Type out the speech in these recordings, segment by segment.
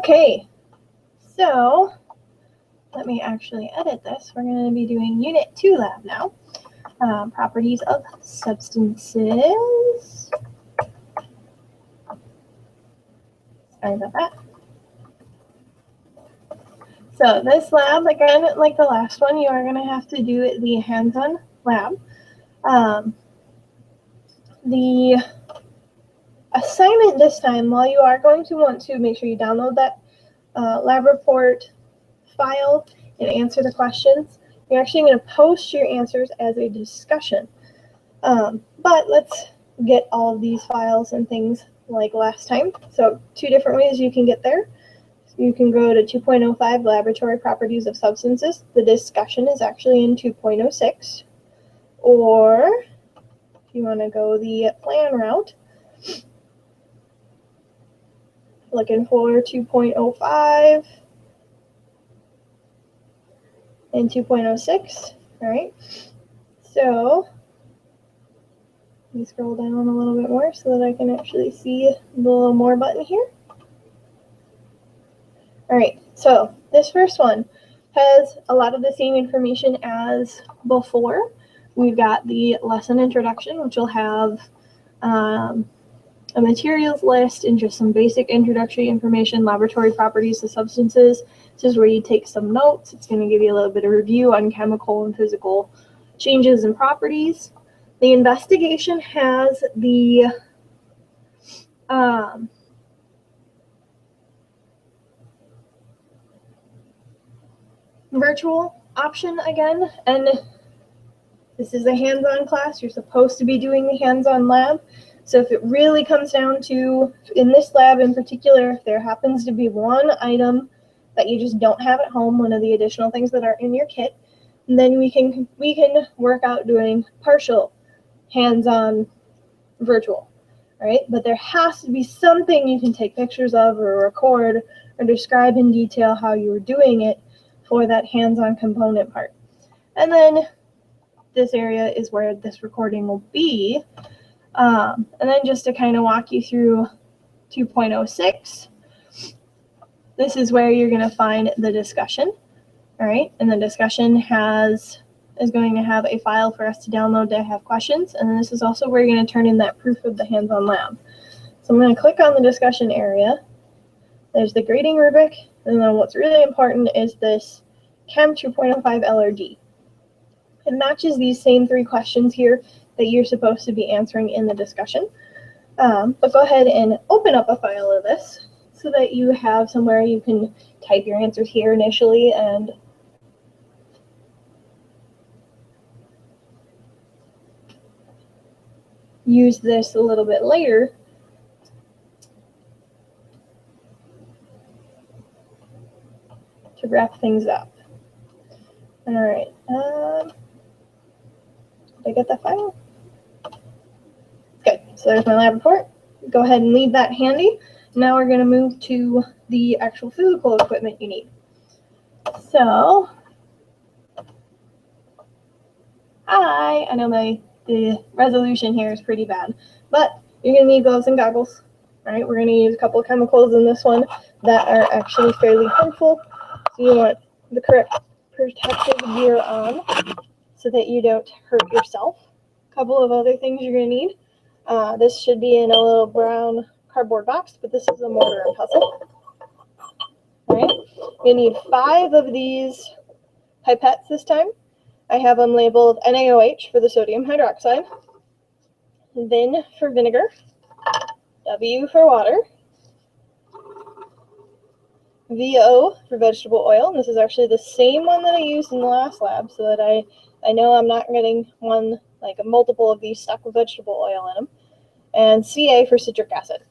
Okay, so let me actually edit this. We're going to be doing Unit 2 lab now. Properties of substances. Sorry about that. So this lab, again, like the last one, you are going to have to do the hands-on lab. The assignment this time, while you are going to want to make sure you download that lab report file and answer the questions, you're actually going to post your answers as a discussion. But let's get all of these files and things like last time. So 2 different ways you can get there. You can go to 2.05 Laboratory Properties of Substances. The discussion is actually in 2.06. Or if you want to go the plan route, looking for 2.05 and 2.06. All right. So let me scroll down a little bit more so that I can actually see the little more button here. All right, so this first one has a lot of the same information as before. We've got the lesson introduction, which will have a materials list and just some basic introductory information, laboratory properties of substances. This is where you take some notes. It's going to give you a little bit of review on chemical and physical changes and properties. The investigation has the virtual option again, and this is a hands-on class. You're supposed to be doing the hands-on lab. So if it really comes down to, in this lab in particular, if there happens to be one item that you just don't have at home, one of the additional things that are in your kit, then we can work out doing partial hands-on virtual, right? But there has to be something you can take pictures of or record or describe in detail how you were doing it for that hands-on component part. And then this area is where this recording will be. And then just to kind of walk you through 2.06, this is where you're going to find the discussion. All right, and the discussion is going to have a file for us to download to have questions. And then this is also where you're going to turn in that proof of the hands-on lab. So I'm going to click on the discussion area. There's the grading rubric. And then what's really important is this Chem 2.05 LRD. It matches these same 3 questions here that you're supposed to be answering in the discussion. But go ahead and open up a file of this so that you have somewhere you can type your answers here initially and use this a little bit later to wrap things up. All right, did I get that file? Good, so there's my lab report. Go ahead and leave that handy. Now we're gonna move to the actual physical equipment you need. So, I know the resolution here is pretty bad, but you're gonna need gloves and goggles. All right, we're gonna use a couple of chemicals in this one that are actually fairly harmful. So you want the correct protective gear on so that you don't hurt yourself. A couple of other things you're gonna need. This should be in a little brown cardboard box, but this is a mortar and pestle. All right, you need 5 of these pipettes this time. I have them labeled NaOH for the sodium hydroxide, Vin for vinegar, W for water, VO for vegetable oil, and this is actually the same one that I used in the last lab so that I know I'm not getting one, like a multiple of these stuck with vegetable oil in them, and CA for citric acid.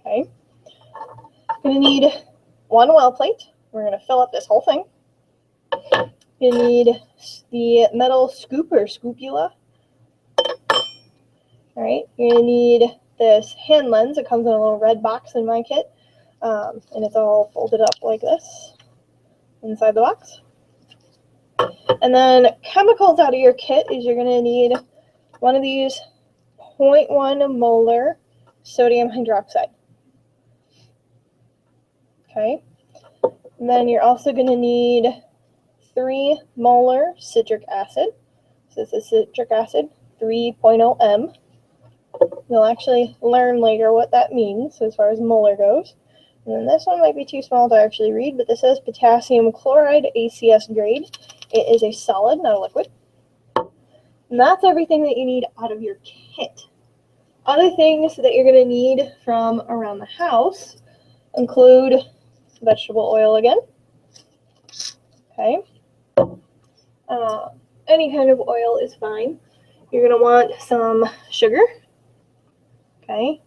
Okay, you're going to need 1 well plate. We're going to fill up this whole thing. You need the metal scoop or scoopula. All right, you're going to need this hand lens. It comes in a little red box in my kit, and it's all folded up like this inside the box. And then chemicals out of your kit is you're going to need one of these 0.1 molar sodium hydroxide. Okay. And then you're also going to need 3 molar citric acid. So this is citric acid, 3.0 M. You'll actually learn later what that means as far as molar goes. And then this one might be too small to actually read, but this says potassium chloride ACS grade. It is a solid, not a liquid. And that's everything that you need out of your kit. Other things that you're going to need from around the house include vegetable oil again. Okay. Any kind of oil is fine. You're going to want some sugar. Okay.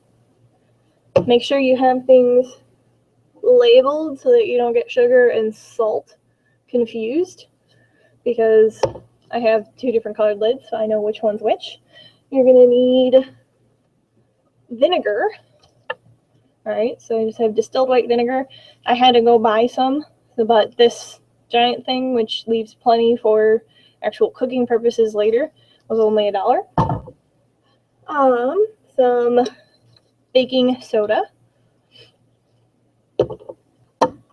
Make sure you have things labeled so that you don't get sugar and salt confused, because I have 2 different colored lids, so I know which one's which. You're going to need vinegar. Alright, so I just have distilled white vinegar. I had to go buy some, but this giant thing, which leaves plenty for actual cooking purposes later, was only $1. Some baking soda.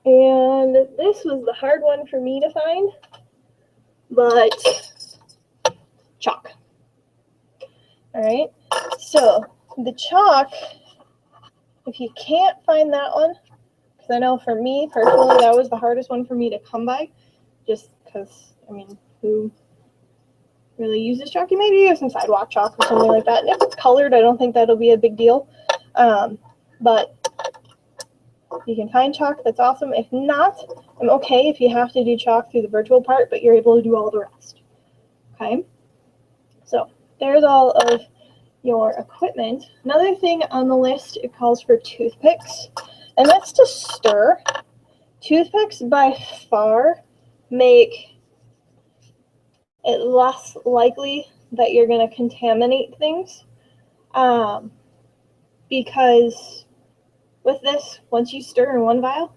And this was the hard one for me to find, but chalk. Alright, so the chalk, if you can't find that one, because I know for me personally that was the hardest one for me to come by, just because, I mean, who really uses chalk? You maybe use some sidewalk chalk or something like that. And if it's colored, I don't think that'll be a big deal. But if you can find chalk, that's awesome. If not, I'm okay if you have to do chalk through the virtual part, but you're able to do all the rest. Okay? So there's all of your equipment. Another thing on the list, it calls for toothpicks, and that's to stir. Toothpicks by far make it less likely that you're going to contaminate things, because with this, once you stir in one vial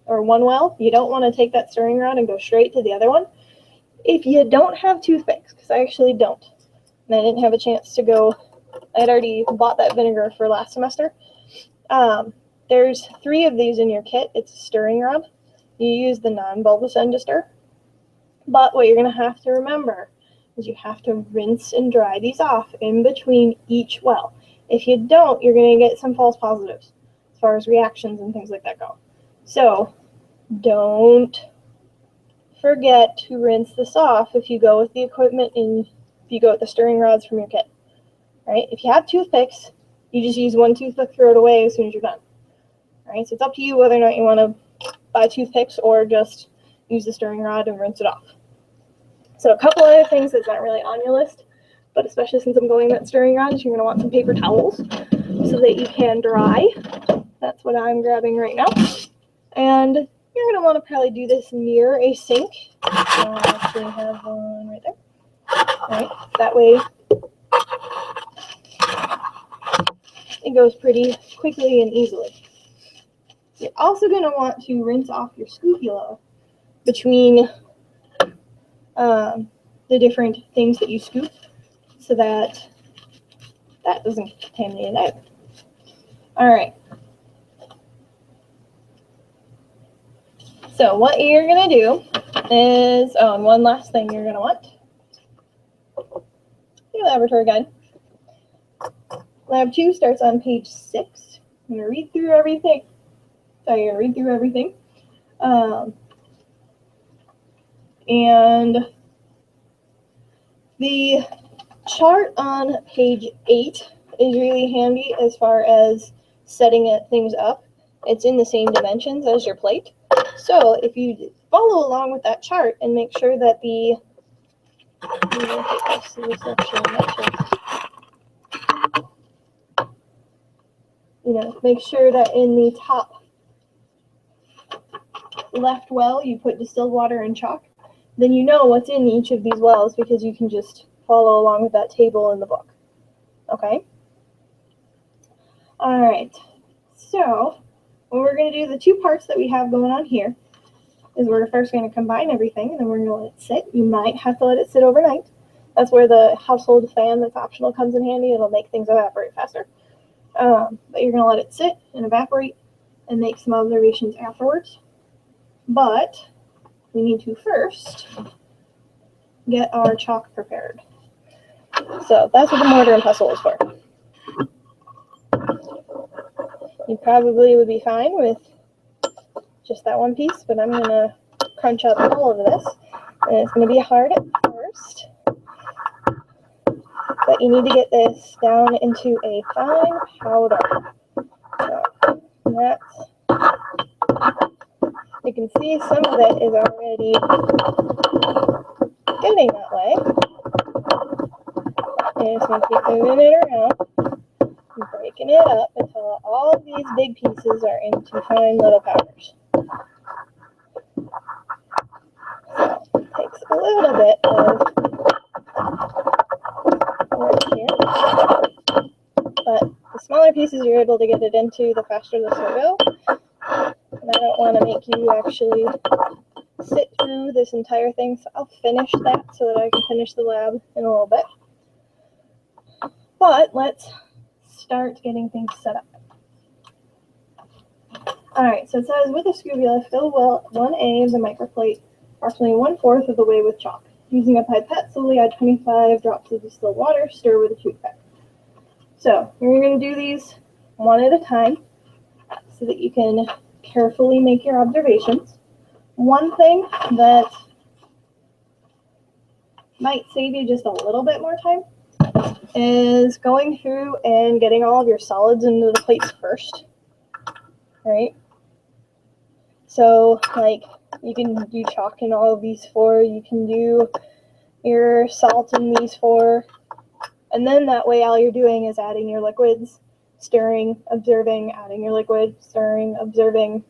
or one well, you don't want to take that stirring rod and go straight to the other one. If you don't have toothpicks, because I actually don't, and I didn't have a chance to go, I had already bought that vinegar for last semester. There's 3 of these in your kit. It's a stirring rod. You use the non-bulbous end to stir. But what you're going to have to remember is you have to rinse and dry these off in between each well. If you don't, you're going to get some false positives as far as reactions and things like that go. So don't forget to rinse this off if you go with the equipment and if you go with the stirring rods from your kit. Right? If you have toothpicks, you just use one toothpick, throw it away as soon as you're done. Right? So it's up to you whether or not you want to buy toothpicks or just use the stirring rod and rinse it off. So a couple other things that's not really on your list, but especially since I'm going that stirring rod, you're going to want some paper towels so that you can dry. That's what I'm grabbing right now. And you're going to want to probably do this near a sink. I actually have one right there. All right, that way it goes pretty quickly and easily. You're also going to want to rinse off your scrupula between the different things that you scoop so that that doesn't get contaminated either. All right. So what you're going to do is, and one last thing you're going to want, your laboratory guide. Lab 2 starts on page 6. I'm going to read through everything. So you're going to read through everything. And the chart on page 8 is really handy as far as setting things up. It's in the same dimensions as your plate. So if you follow along with that chart and make sure that make sure that in the top left well you put distilled water and chalk, then you know what's in each of these wells because you can just follow along with that table in the book. Okay? All right. So what we're going to do, the 2 parts that we have going on here, is we're first going to combine everything, and then we're going to let it sit. You might have to let it sit overnight. That's where the household fan that's optional comes in handy. It'll make things evaporate faster. But you're going to let it sit and evaporate and make some observations afterwards. But we need to first get our chalk prepared. So that's what the mortar and pestle is for. You probably would be fine with just that one piece, but I'm going to crunch up all of this, and it's going to be hard at first, but you need to get this down into a fine powder. So that's, you can see some of it is already getting that way. And just going to keep moving it around and breaking it up until all of these big pieces are into fine little powders. So it takes a little bit of work here, but the smaller pieces you're able to get it into, the faster this will go. And I don't want to make you actually sit through this entire thing, so I'll finish that so that I can finish the lab in a little bit. But let's start getting things set up. Alright, so it says, with a scubula, fill well 1A of the microplate approximately 1/4 of the way with chalk. Using a pipette, slowly add 25 drops of distilled water, stir with a toothpick. So you're going to do these one at a time so that you can carefully make your observations. One thing that might save you just a little bit more time is going through and getting all of your solids into the plates first, right? So, like, you can do chalk in all of these four, you can do your salt in these four, and then that way all you're doing is adding your liquids, stirring, observing, adding your liquid, stirring, observing.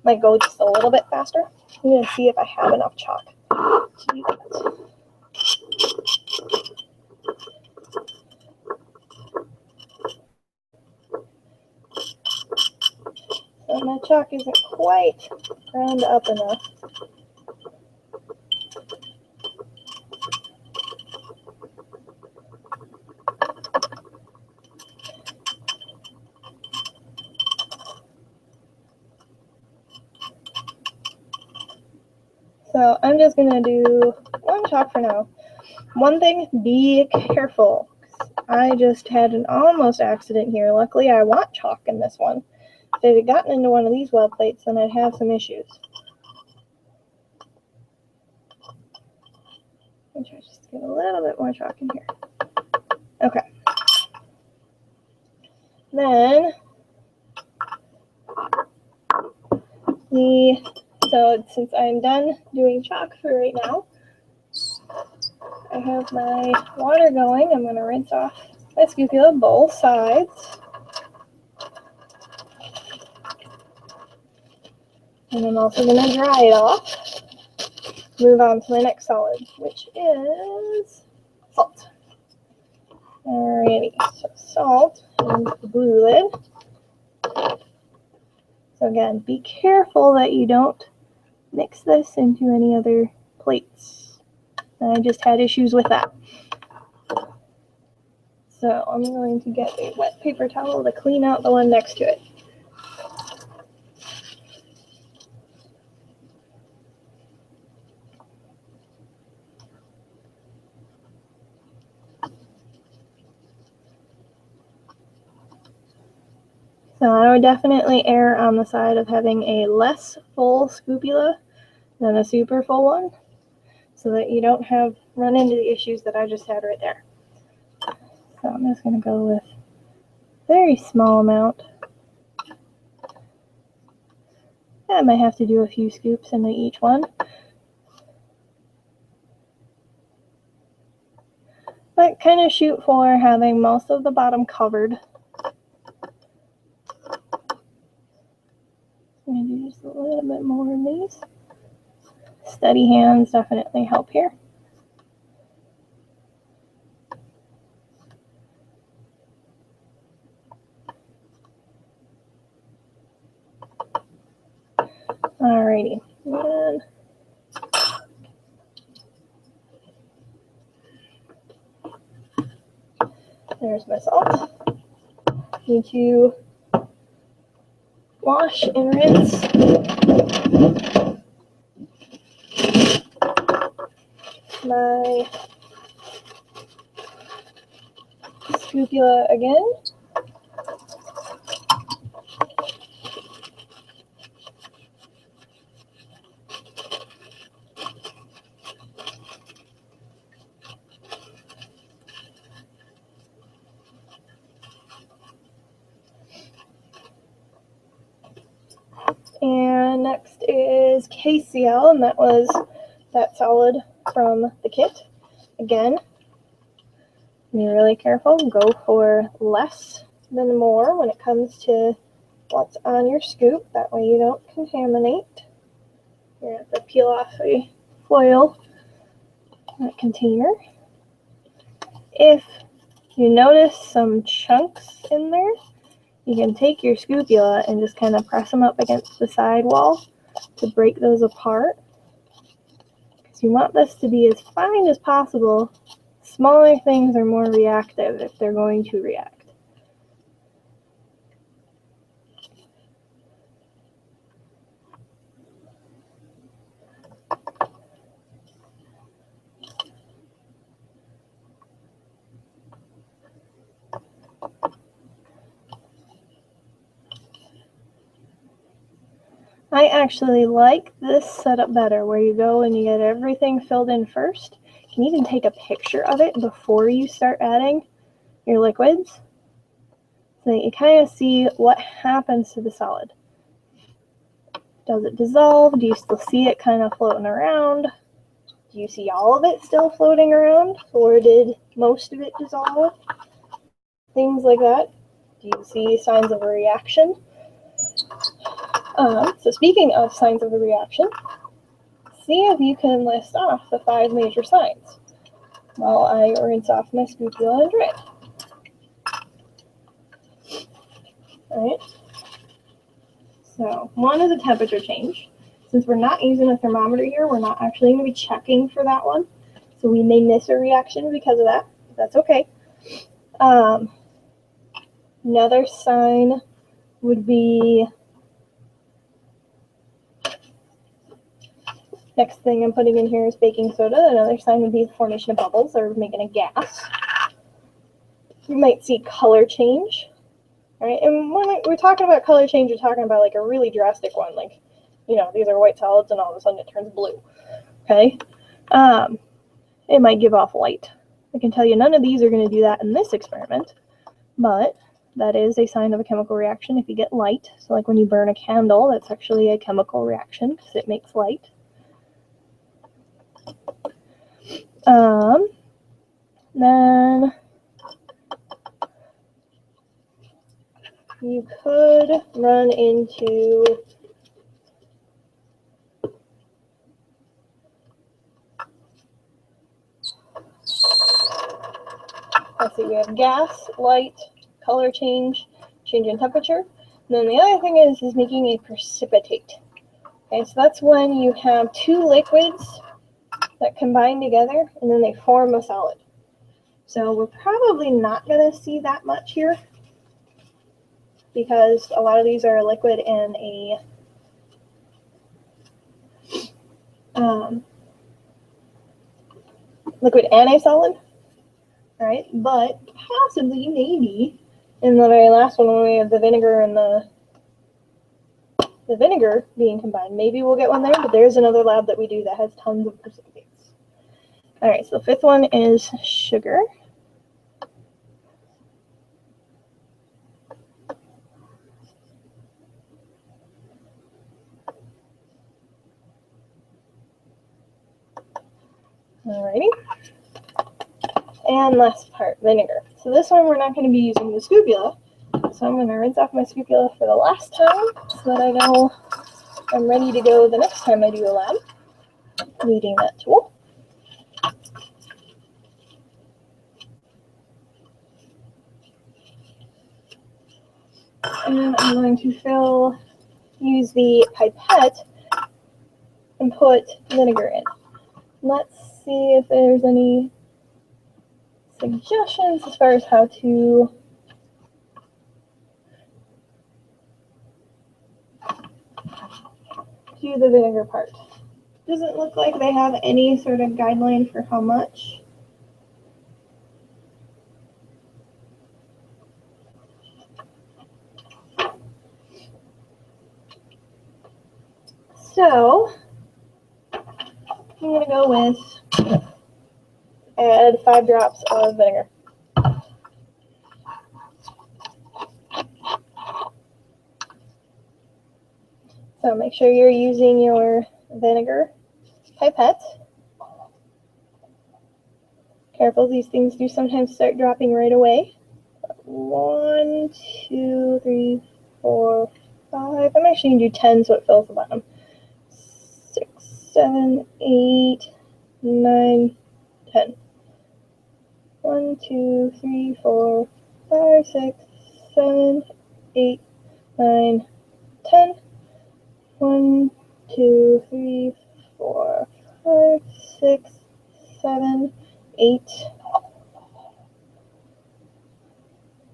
Might go just a little bit faster. I'm going to see if I have enough chalk to do that. So my chalk isn't quite ground up enough. So I'm just going to do one chalk for now. One thing, be careful. I just had an almost accident here. Luckily, I want chalk in this one. If it had gotten into one of these well plates, then I'd have some issues. I'll try just to get a little bit more chalk in here. Okay. Then, so since I'm done doing chalk for right now, I have my water going. I'm going to rinse off my scubula, both sides. And I'm also going to dry it off. Move on to the next solid, which is salt. Alrighty, so salt and the blue lid. So again, be careful that you don't mix this into any other plates. I just had issues with that. So I'm going to get a wet paper towel to clean out the one next to it. So I would definitely err on the side of having a less full scubula than a super full one, so that you don't run into the issues that I just had right there. So I'm just going to go with a very small amount. I might have to do a few scoops into each one. But kind of shoot for having most of the bottom covered. I'm going to do just a little bit more of these. Steady hands definitely help here. Alrighty. And there's my salt. Need to wash and rinse. My scapula again. And next is KCl, and that was that solid from the kit. Again, be really careful. Go for less than more when it comes to what's on your scoop. That way you don't contaminate. You're going to have to peel off a foil container. If you notice some chunks in there, you can take your scapula and just kind of press them up against the side wall to break those apart. Because you want this to be as fine as possible. Smaller things are more reactive if they're going to react. I actually like this setup better, where you go and you get everything filled in first. You can even take a picture of it before you start adding your liquids, so that you kind of see what happens to the solid. Does it dissolve? Do you still see it kind of floating around? Do you see all of it still floating around, or did most of it dissolve? Things like that. Do you see signs of a reaction? So speaking of signs of the reaction, see if you can list off the 5 major signs while I rinse off my scapula and dry it. Alright, so one is a temperature change. Since we're not using a thermometer here, we're not actually going to be checking for that one. So we may miss a reaction because of that. That's okay. Another sign would be, next thing I'm putting in here is baking soda. Another sign would be the formation of bubbles or making a gas. You might see color change. All right, and when we're talking about color change, we're talking about like a really drastic one, like, you know, these are white solids and all of a sudden it turns blue. Okay, it might give off light. I can tell you none of these are going to do that in this experiment, but that is a sign of a chemical reaction if you get light. So like when you burn a candle, that's actually a chemical reaction because it makes light. Then you could run into let's see, we have gas, light, color change, change in temperature. And then the other thing is making a precipitate. Okay, so that's when you have 2 liquids that combine together and then they form a solid. So we're probably not going to see that much here because a lot of these are liquid and a liquid and a solid. All right, but possibly, maybe, in the very last one when we have the vinegar and the vinegar being combined, maybe we'll get one there, but there's another lab that we do that has tons of precipitates. All right, so the 5th one is sugar. Alrighty. And last part, vinegar. So this one we're not going to be using the scapula. So I'm going to rinse off my scapula for the last time so that I know I'm ready to go the next time I do a lab using that tool. And I'm going to use the pipette and put vinegar in. Let's see if there's any suggestions as far as how to do the vinegar part. Doesn't look like they have any sort of guideline for how much. So I'm gonna go with add 5 drops of vinegar. So make sure you're using your vinegar pipette. Careful, these things do sometimes start dropping right away. 1, 2, 3, 4, 5. I'm actually going to do 10 so it fills the bottom. 6, 7, 8, 9, 10. 1, 2, 3, 4, 5, 6, 7, 8, 9, 10. 1, 2, 3, 4, 5, 6, 7, 8,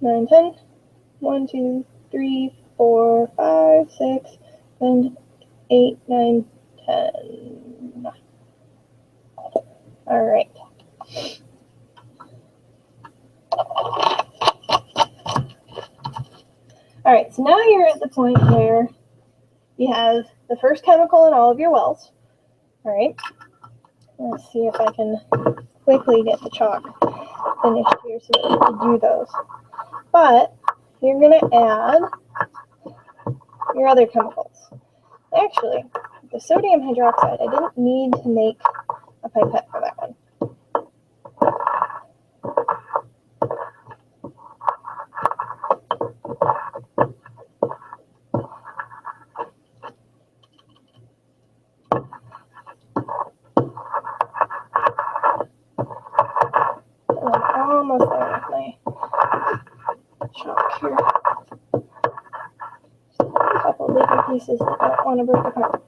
9, 10. 1, 2, 3, 4, 5, 6, 7, 8, 9, 10. All right. All right, so now you're at the point where you have the first chemical in all of your wells. All right. Let's see if I can quickly get the chalk finished here so that we can do those. But you're going to add your other chemicals. Actually, the sodium hydroxide, I didn't need to make a pipette for that one. I'm almost there with my chalk here. Just a couple bigger pieces that don't want to break apart.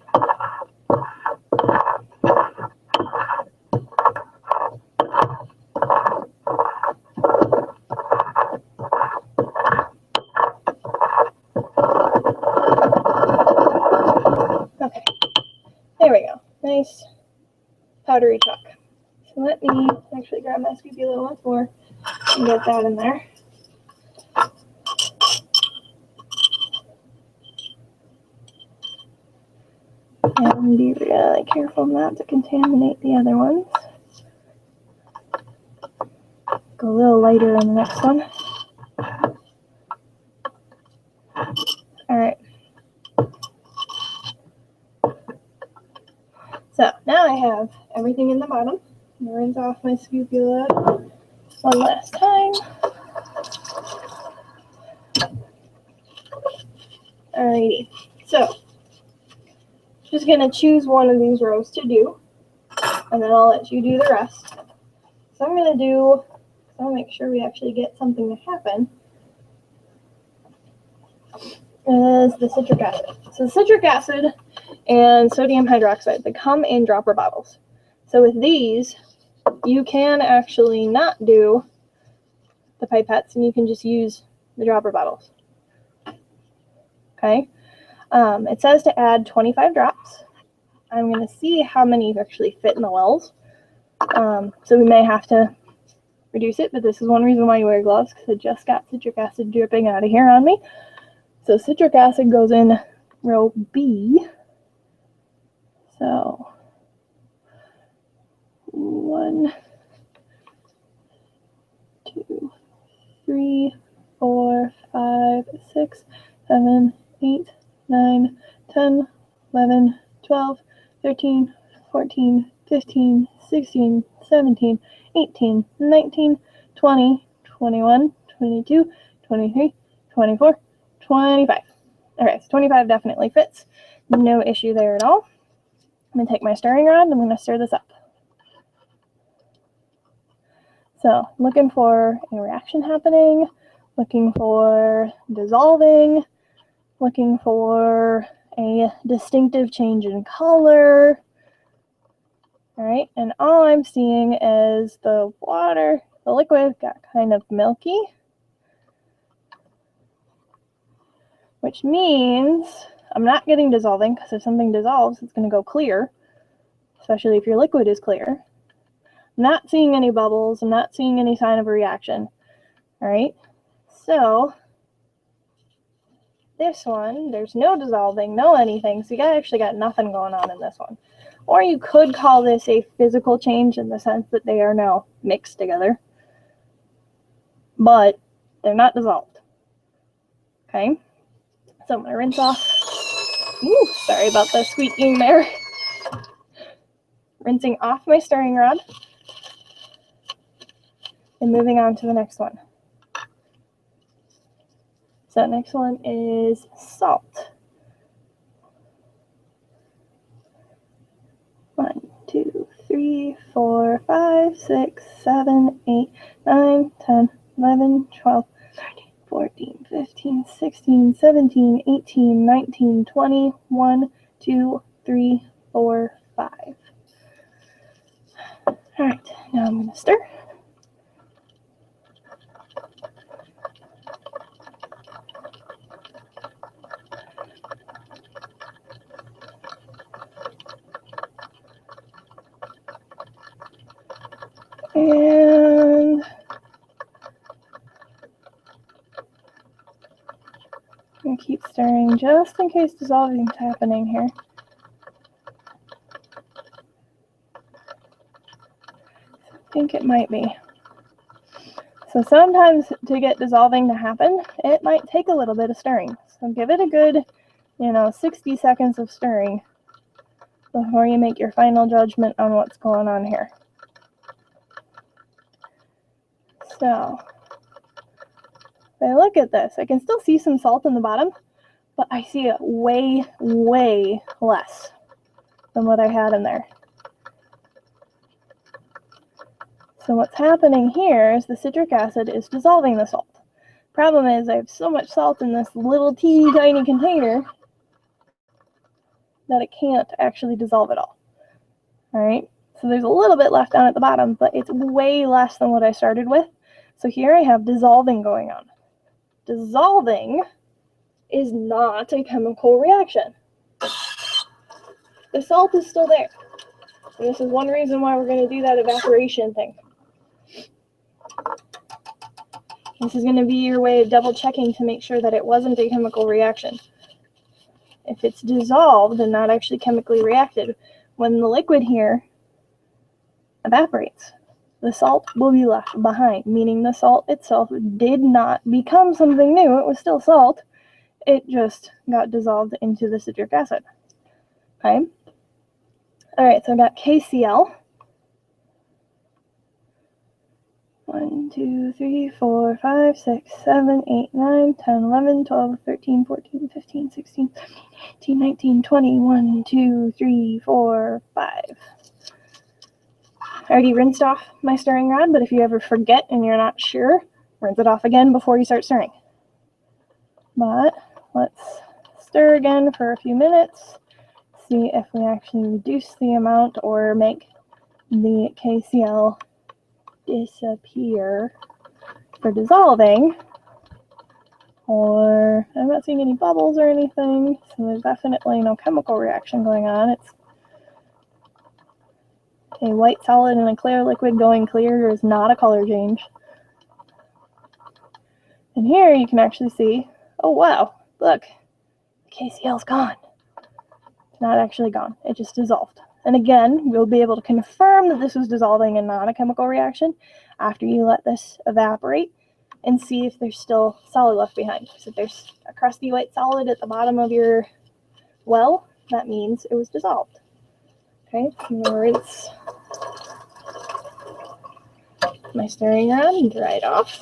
Okay, there we go. Nice powdery chalk. So let me actually grab my spatula once more and get that in there. And be really careful not to contaminate the other ones. Go a little lighter on the next one. Alright. So now I have everything in the bottom. I'm going to rinse off my scapula one last time. Alrighty. So just going to choose one of these rows to do, and then I'll let you do the rest. So I'm going to do, I'll make sure we actually get something to happen, is the citric acid. So citric acid and sodium hydroxide, they come in dropper bottles. So with these, you can actually not do the pipettes and you can just use the dropper bottles. Okay. It says to add 25 drops. I'm going to see how many actually fit in the wells. So we may have to reduce it, but this is one reason why you wear gloves, because I just got citric acid dripping out of here on me. So citric acid goes in row B. So 1, 2, 3, 4, 5, 6, 7, 8, 9, 10, 11, 12, 13, 14, 15, 16, 17, 18, 19, 20, 21, 22, 23, 24, 25. Okay, so 25 definitely fits. No issue there at all. I'm going to take my stirring rod and I'm going to stir this up. So looking for a reaction happening, looking for dissolving, looking for a distinctive change in color. All right, and all I'm seeing is the water, the liquid got kind of milky, which means I'm not getting dissolving, because if something dissolves, it's going to go clear, especially if your liquid is clear. I'm not seeing any bubbles. I'm not seeing any sign of a reaction. All right, so this one, there's no dissolving, no anything, so you actually got nothing going on in this one. Or you could call this a physical change in the sense that they are now mixed together, but they're not dissolved. Okay, so I'm going to rinse off. Ooh, sorry about the squeaking there. Rinsing off my stirring rod and moving on to the next one. So next one is salt. 1, 2, 3, 4, 5, 6, 7, 8, 9, 10, 11, 12, 13, 14, 15, 16, 17, 18, 19, 20, 1, 2, 3, 4, 5. All right, now I'm going to stir. And I'm going to keep stirring just in case dissolving is happening here. I think it might be. So sometimes to get dissolving to happen, it might take a little bit of stirring. So give it a good, 60 seconds of stirring before you make your final judgment on what's going on here. So if I look at this, I can still see some salt in the bottom, but I see it way, way less than what I had in there. So what's happening here is the citric acid is dissolving the salt. Problem is I have so much salt in this little teeny tiny container that it can't actually dissolve it all. All right, so there's a little bit left down at the bottom, but it's way less than what I started with. So here I have dissolving going on. Dissolving is not a chemical reaction. The salt is still there. And this is one reason why we're going to do that evaporation thing. This is going to be your way of double checking to make sure that it wasn't a chemical reaction. If it's dissolved and not actually chemically reacted, when the liquid here evaporates, the salt will be left behind, meaning the salt itself did not become something new. It was still salt. It just got dissolved into the citric acid. Okay? All right, so I got KCl. 1, 2, 3, 4, 5, 6, 7, 8, 9, 10, 11, 12, 13, 14, 15, 16, 17, 18, 19, 20, 1, 2, 3, 4, 5. I already rinsed off my stirring rod, but if you ever forget and you're not sure, rinse it off again before you start stirring. But let's stir again for a few minutes, see if we actually reduce the amount or make the KCl disappear for dissolving. Or I'm not seeing any bubbles or anything, so there's definitely no chemical reaction going on. It's a white solid and a clear liquid going clear. There's not a color change. And here you can actually see, oh wow, look, KCl's gone. It's not actually gone, it just dissolved. And again, we'll be able to confirm that this was dissolving and not a chemical reaction after you let this evaporate and see if there's still solid left behind. So if there's a crusty white solid at the bottom of your well, that means it was dissolved. Okay, I'm gonna rinse my stirring rod and dry it off.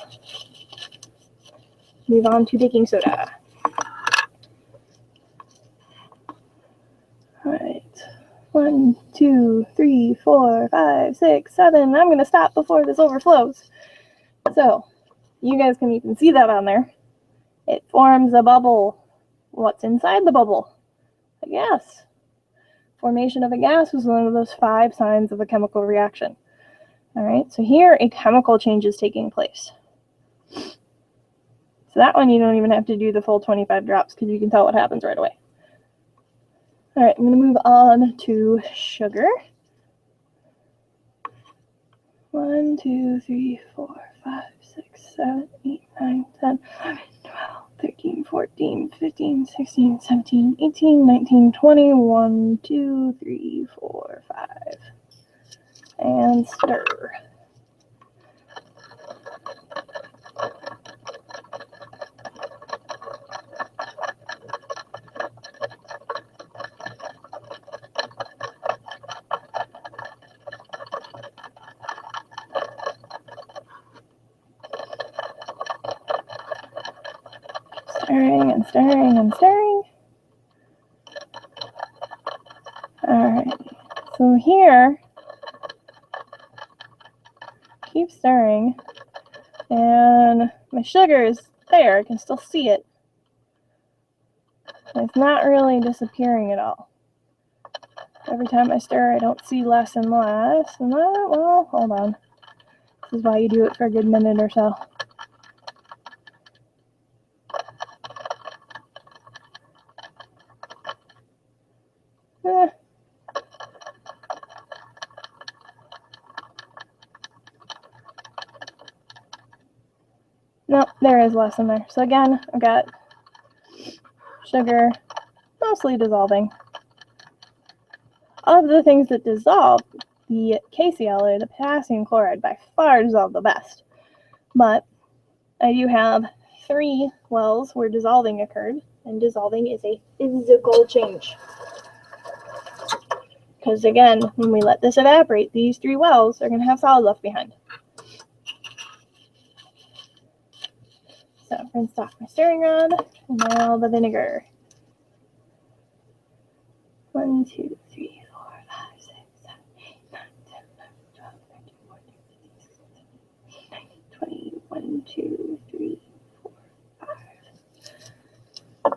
Move on to baking soda. All right, 1, 2, 3, 4, 5, 6, 7. I'm gonna stop before this overflows. So you guys can even see that on there. It forms a bubble. What's inside the bubble? A gas. Formation of a gas was one of those 5 signs of a chemical reaction. All right, so here a chemical change is taking place. So that one you don't even have to do the full 25 drops because you can tell what happens right away. All right, I'm going to move on to sugar. 1, 2, 3, 4, 5, 6, 7, 8, 9, 10, 11, 12, 13, 14, 15, 16, 17, 18, 19, 20, 1, 2, 3, 4, 5. And stir. Stirring and stirring and stirring. Alright, so here, keep stirring, and my sugar is there, I can still see it. It's not really disappearing at all. Every time I stir, I don't see less and less, and well, hold on. This is why you do it for a good minute or so. No, there is less in there. So again, I've got sugar mostly dissolving. Of the things that dissolve, the KCl, or the potassium chloride, by far dissolve the best. But I do have 3 wells where dissolving occurred, and dissolving is a physical change. Because again, when we let this evaporate, these 3 wells are going to have solid left behind. So I've rinsed off my stirring rod, and now the vinegar. 1, 2, 3, 4, 5, 6, 7, 8, 9, 10, 11, 12, 13, 14, 15, 16, 17, 18, 19, 20, 1, 2, 3, 4, 5.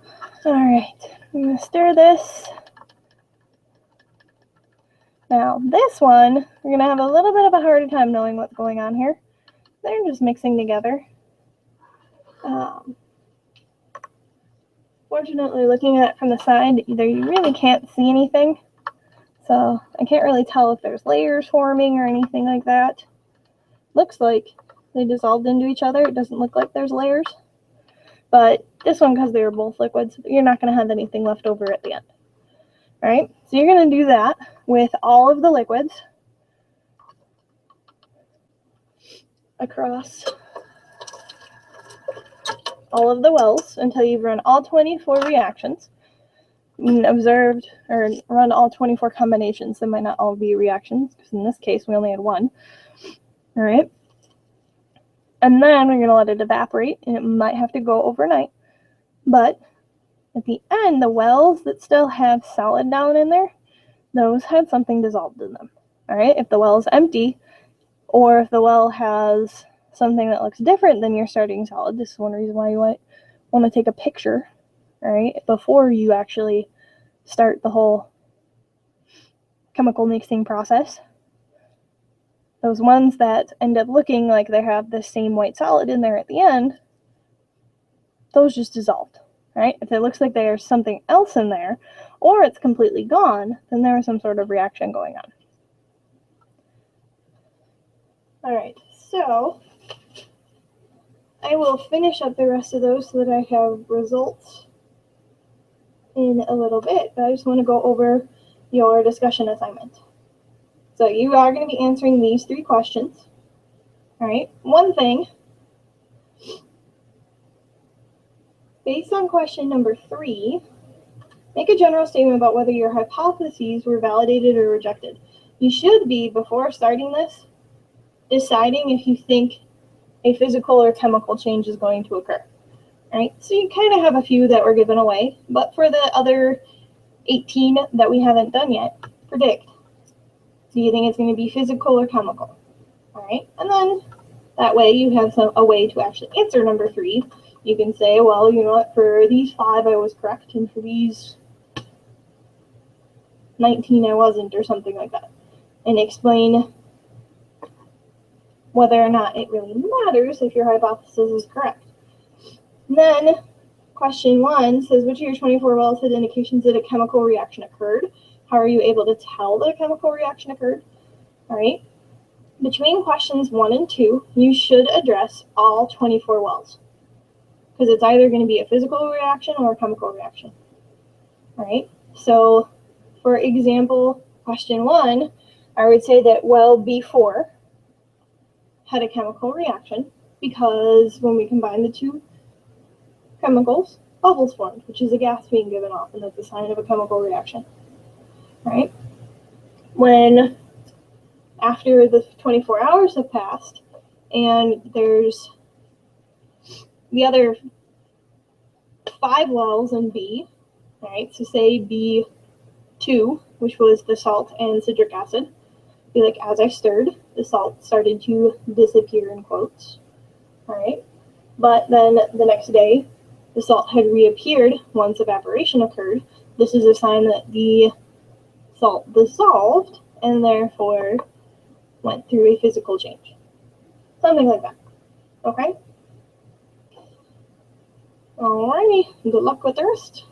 Alright, I'm going to stir this. Now this one, we're going to have a little bit of a harder time knowing what's going on here. They're just mixing together. Fortunately, looking at it from the side, either you really can't see anything, so I can't really tell if there's layers forming or anything like that. Looks like they dissolved into each other. It doesn't look like there's layers, but this one, because they were both liquids, you're not going to have anything left over at the end. All right, so you're going to do that with all of the liquids across all of the wells until you've run all 24 reactions, observed, or run all 24 combinations. They might not all be reactions, because in this case we only had 1. All right, and then we're going to let it evaporate, and it might have to go overnight. But at the end, the wells that still have solid down in there, those had something dissolved in them. All right, if the well is empty, or if the well has something that looks different than your starting solid, this is one reason why you might want to take a picture, all right, before you actually start the whole chemical mixing process. Those ones that end up looking like they have the same white solid in there at the end, those just dissolved, right? If it looks like there's something else in there, or it's completely gone, then there was some sort of reaction going on. All right, so I will finish up the rest of those so that I have results in a little bit, but I just want to go over your discussion assignment. So you are going to be answering these 3 questions. All right, one thing, based on question number 3, make a general statement about whether your hypotheses were validated or rejected. You should be, before starting this, deciding if you think a physical or chemical change is going to occur. All right, so you kind of have a few that were given away, but for the other 18 that we haven't done yet, predict. Do you think it's going to be physical or chemical? All right, and then that way you have a way to actually answer number 3. You can say, well, you know what, for these 5 I was correct, and for these 19 I wasn't, or something like that, and explain whether or not it really matters if your hypothesis is correct. And then Question 1 says, which of your 24 wells had indications that a chemical reaction occurred? How are you able to tell that a chemical reaction occurred? All right. Between questions 1 and 2, you should address all 24 wells, because it's either going to be a physical reaction or a chemical reaction. All right. So, for example, question 1, I would say that well B4 had a chemical reaction because when we combine the two chemicals, bubbles formed, which is a gas being given off, and that's a sign of a chemical reaction. Right? When after the 24 hours have passed and there's the other 5 wells in B, right? So say B2, which was the salt and citric acid, be like, as I stirred, the salt started to disappear in quotes, all right? But then the next day, the salt had reappeared once evaporation occurred. This is a sign that the salt dissolved and therefore went through a physical change. Something like that, okay? Alrighty, good luck with the rest.